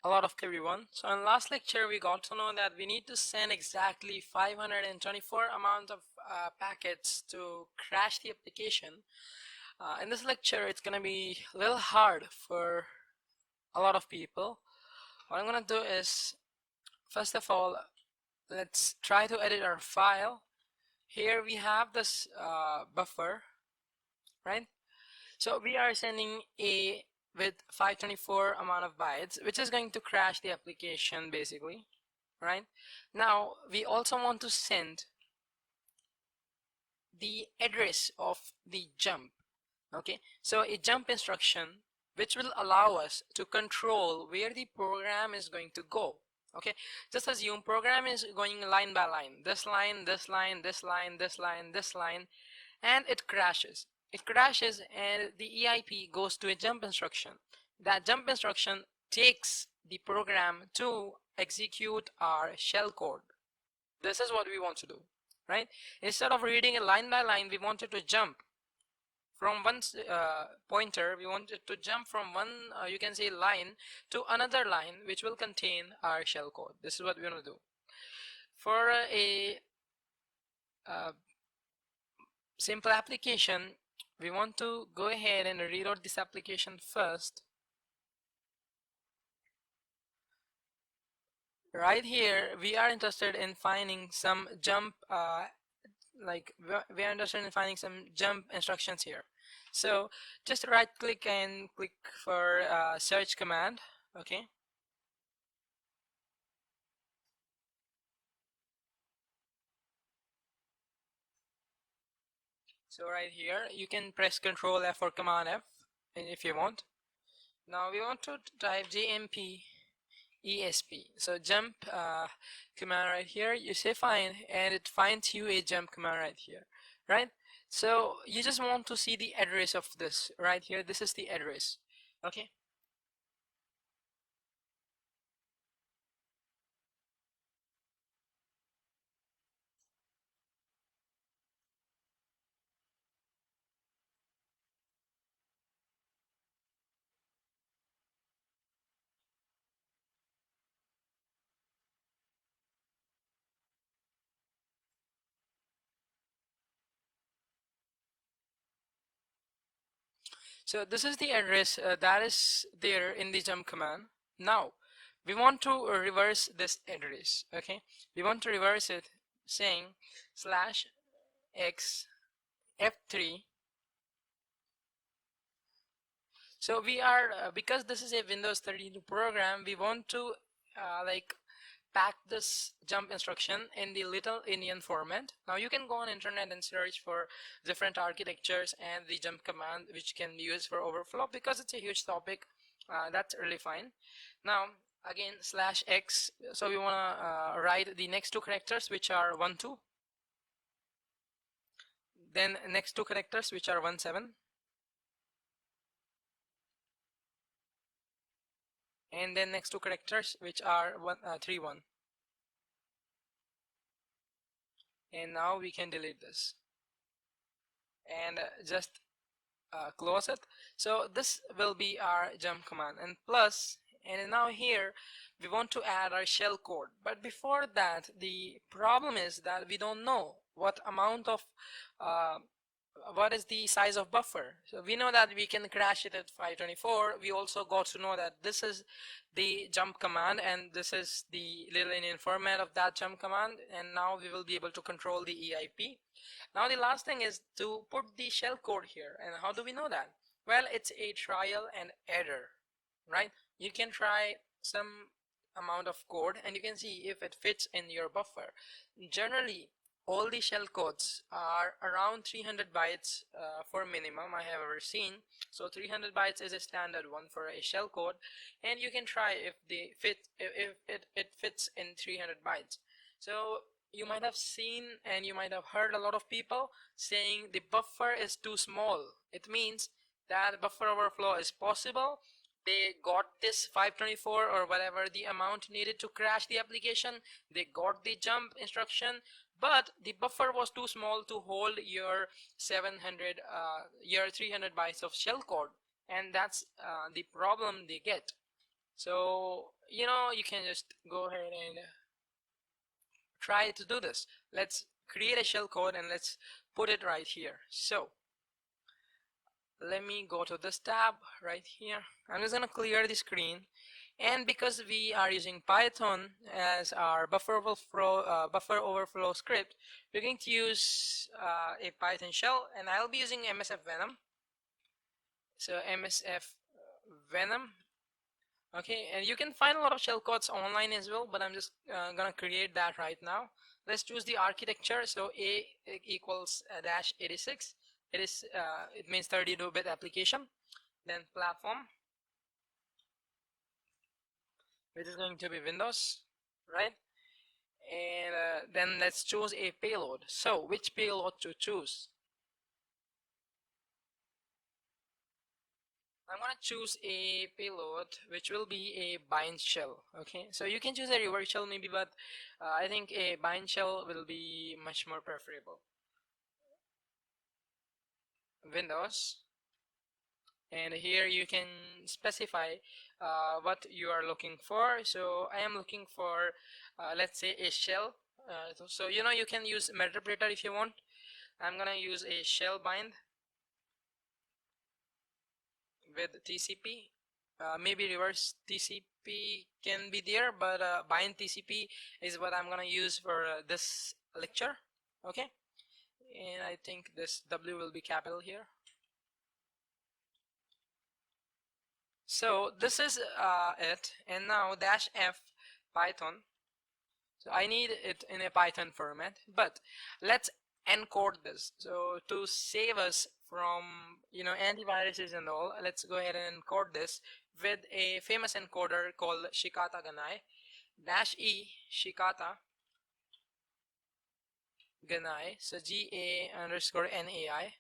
A lot of everyone. So in last lecture we got to know that we need to send exactly 524 amount of packets to crash the application. In this lecture it's gonna be a little hard for a lot of people. What I'm gonna do is, first of all, let's try to edit our file. Here we have this buffer, right? So we are sending a with 524 amount of bytes, which is going to crash the application basically, right? Now we also want to send the address of the jump. Okay, so a jump instruction which will allow us to control where the program is going to go. Okay, just assume program is going line by line, this line, this line, this line, this line, this line, and it crashes. It crashes and the EIP goes to a jump instruction. That jump instruction takes the program to execute our shell code. This is what we want to do, right? Instead of reading it line by line, we wanted to jump from one pointer. We wanted to jump from one, you can say, line to another line, which will contain our shell code. This is what we want to do. For a simple application, we want to go ahead and reload this application first. Right here, we are interested in finding some jump, we are interested in finding some jump instructions here. So just right click and click for search command. Okay. So right here, you can press Control F or Command F if you want. Now we want to type JMP ESP. So jump command right here, you say find, and it finds you a jump command right here, right? So you just want to see the address of this right here. This is the address. Okay. So this is the address that is there in the jump command. Now we want to reverse this address. Okay, we want to reverse it saying /x f3. So we are because this is a Windows 32 program, we want to pack this jump instruction in the little Indian format. Now you can go on internet and search for different architectures and the jump command which can be used for overflow. Because it's a huge topic, that's really fine. Now again /x, so we want to write the next two characters which are 1 2, then next two characters which are 1 7, and then next two characters which are 3 1. And now we can delete this and just close it. So this will be our jump command, and plus, and now here we want to add our shell code. But before that, the problem is that we don't know what amount of what is the size of buffer. So we know that we can crash it at 524. We also got to know that this is the jump command and this is the little Indian format of that jump command, and now we will be able to control the EIP. Now the last thing is to put the shell code here. And how do we know that? Well, it's a trial and error, right? You can try some amount of code and you can see if it fits in your buffer. Generally all the shell codes are around 300 bytes for minimum I have ever seen. So 300 bytes is a standard one for a shell code, and you can try if they fit, if it fits in 300 bytes. So you might have seen and you might have heard a lot of people saying the buffer is too small. It means that buffer overflow is possible. They got this 524 or whatever the amount needed to crash the application. They got the jump instruction, but the buffer was too small to hold your 700 your 300 bytes of shell code, and that's the problem they get. So you can just go ahead and try to do this. Let's create a shell code and let's put it right here. So let me go to this tab right here. I'm just gonna clear the screen, and because we are using Python as our buffer overflow script, we're going to use a Python shell, and I'll be using MSF Venom. So MSF Venom. Okay, and you can find a lot of shell codes online as well, but I'm just gonna create that right now. Let's choose the architecture. So A equals dash 86. It means 32-bit application. Then platform, which is going to be Windows, right? And then let's choose a payload. So which payload to choose? I'm gonna choose a payload which will be a bind shell. Okay, so you can choose a reverse shell maybe, but I think a bind shell will be much more preferable. Windows, and here you can specify what you are looking for. So I am looking for let's say a shell. So you can use Meterpreter if you want. I'm gonna use a shell bind with TCP. Maybe reverse TCP can be there, but bind TCP is what I'm gonna use for this lecture. Okay, and I think this W will be capital here. So this is it, and now dash F Python. So I need it in a Python format, but let's encode this. So to save us from antiviruses and all, let's go ahead and encode this with a famous encoder called Shikata Ganai. Dash E Shikata Ganai, so GA_NAI.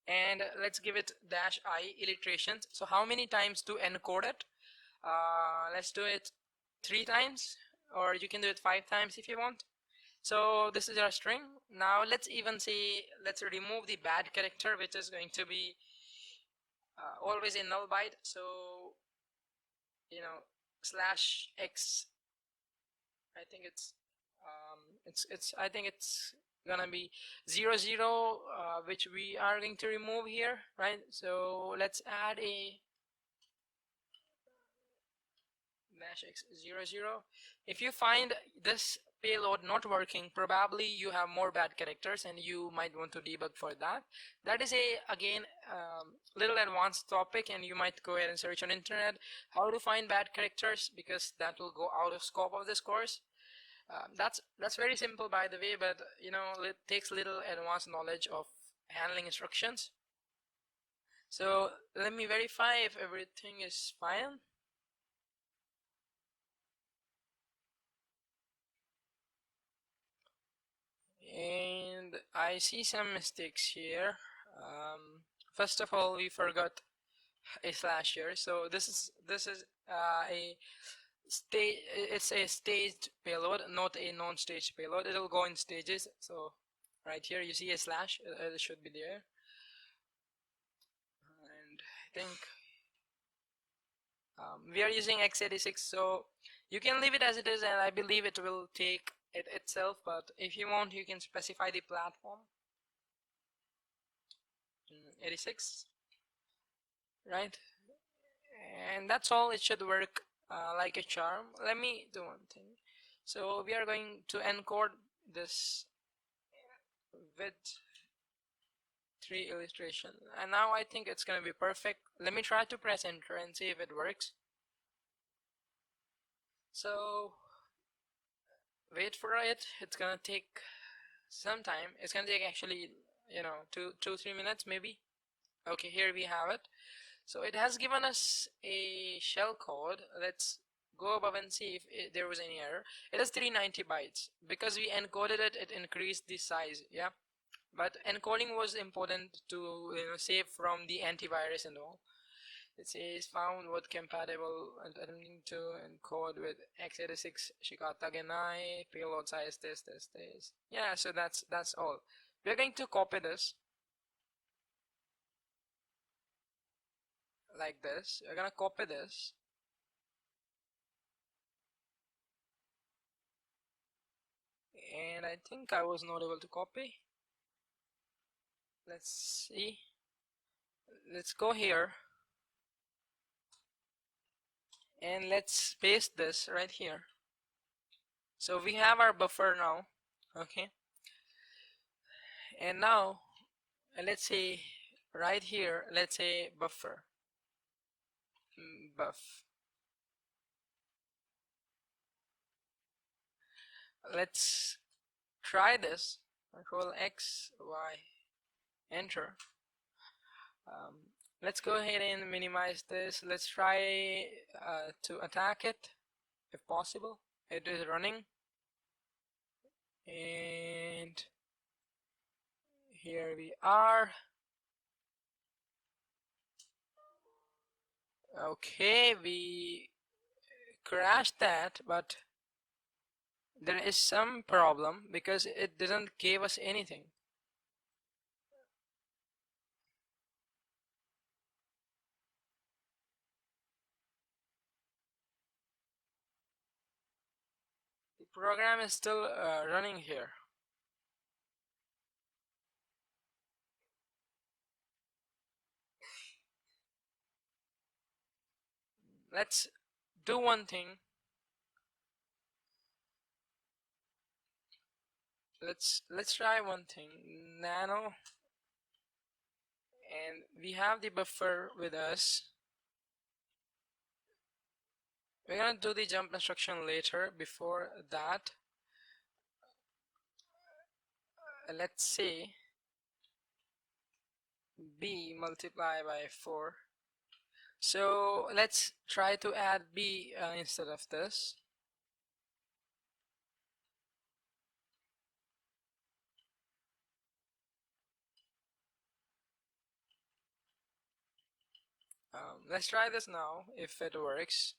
And let's give it dash I illustrations. So how many times to encode it? Let's do it 3 times, or you can do it 5 times if you want. So this is our string. Now let's remove the bad character, which is going to be always a null byte. So /x, I think it's gonna be 00, which we are going to remove here, right? So let's add a -x00. If you find this payload not working, probably you have more bad characters and you might want to debug for that. That is again little advanced topic, and you might go ahead and search on internet how to find bad characters, because that will go out of scope of this course. That's very simple, by the way, but it takes little advanced knowledge of handling instructions. So let me verify if everything is fine. And I see some mistakes here. First of all, we forgot a slash here. So this is it's a staged payload, not a non-staged payload. It'll go in stages. So right here you see a slash. It should be there. And I think we are using x86, so you can leave it as it is, and I believe it will take it itself. But if you want, you can specify the platform. 86, right? And that's all. It should work like a charm. Let me do one thing. So we are going to encode this with 3 illustration, and now I think it's gonna be perfect. Let me try to press enter and see if it works. So wait for it. It's gonna take some time. It's gonna take actually 2-3 minutes maybe. Okay, here we have it. So it has given us a shell code. Let's go above and see if there was any error. It is 390 bytes. Because we encoded it, it increased the size. Yeah, but encoding was important to save from the antivirus and all. It says found what compatible and attempting to encode with x86 Shikata Genai payload size this. Yeah, so that's all. we're going to copy this like this. We're gonna copy this, and I think I was not able to copy. Let's see. Let's go here and let's paste this right here. So we have our buffer now. Okay, and now let's say right here, let's say buffer buff. Let's try this. Control X, Y, enter. um, let's go ahead and minimize this. Let's try to attack it if possible. It is running, and here we are. Okay, we crashed that, but there is some problem because it didn't give us anything. The program is still running here. Let's do one thing. Let's try one thing. Nano, and we have the buffer with us. We're gonna do the jump instruction later. Before that, let's say b multiply by 4. So let's try to add b instead of this. Let's try this now if it works.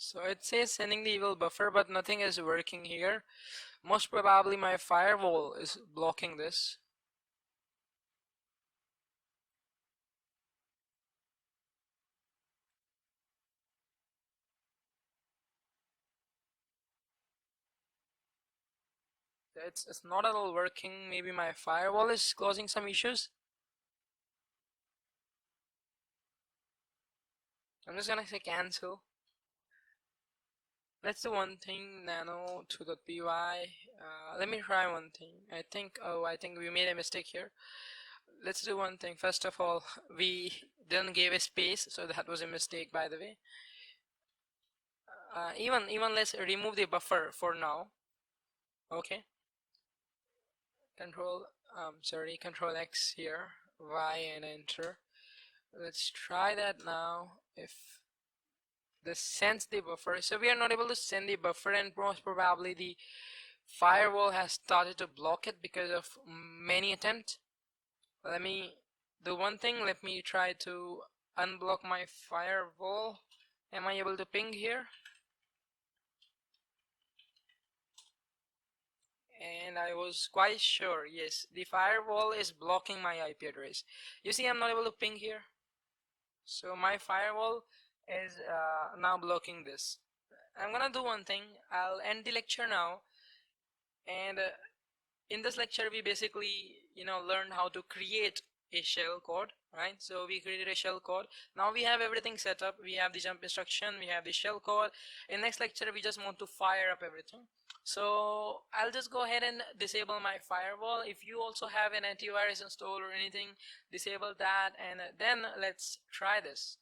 So it says sending the evil buffer, but nothing is working here. Most probably my firewall is blocking this. It's not at all working. Maybe my firewall is causing some issues. I'm just gonna say cancel. Let's do one thing, nano to .py. Let me try one thing. I think we made a mistake here. Let's do one thing. First of all, we didn't give a space, so that was a mistake, by the way. Even let's remove the buffer for now. Okay. Control X here, Y, and enter. Let's try that now. If this sends the buffer, so we are not able to send the buffer, and most probably the firewall has started to block it because of many attempts. Let me do one thing. Let me try to unblock my firewall. Am I able to ping here? And I was quite sure, yes, the firewall is blocking my IP address. You see, I'm not able to ping here. So my firewall is now blocking this. I'm gonna do one thing. I'll end the lecture now, and in this lecture we basically learned how to create a shell code, right? So we created a shell code. Now we have everything set up. We have the jump instruction, we have the shell code. In next lecture we just want to fire up everything. So I'll just go ahead and disable my firewall. If you also have an antivirus installed or anything, disable that, and then let's try this.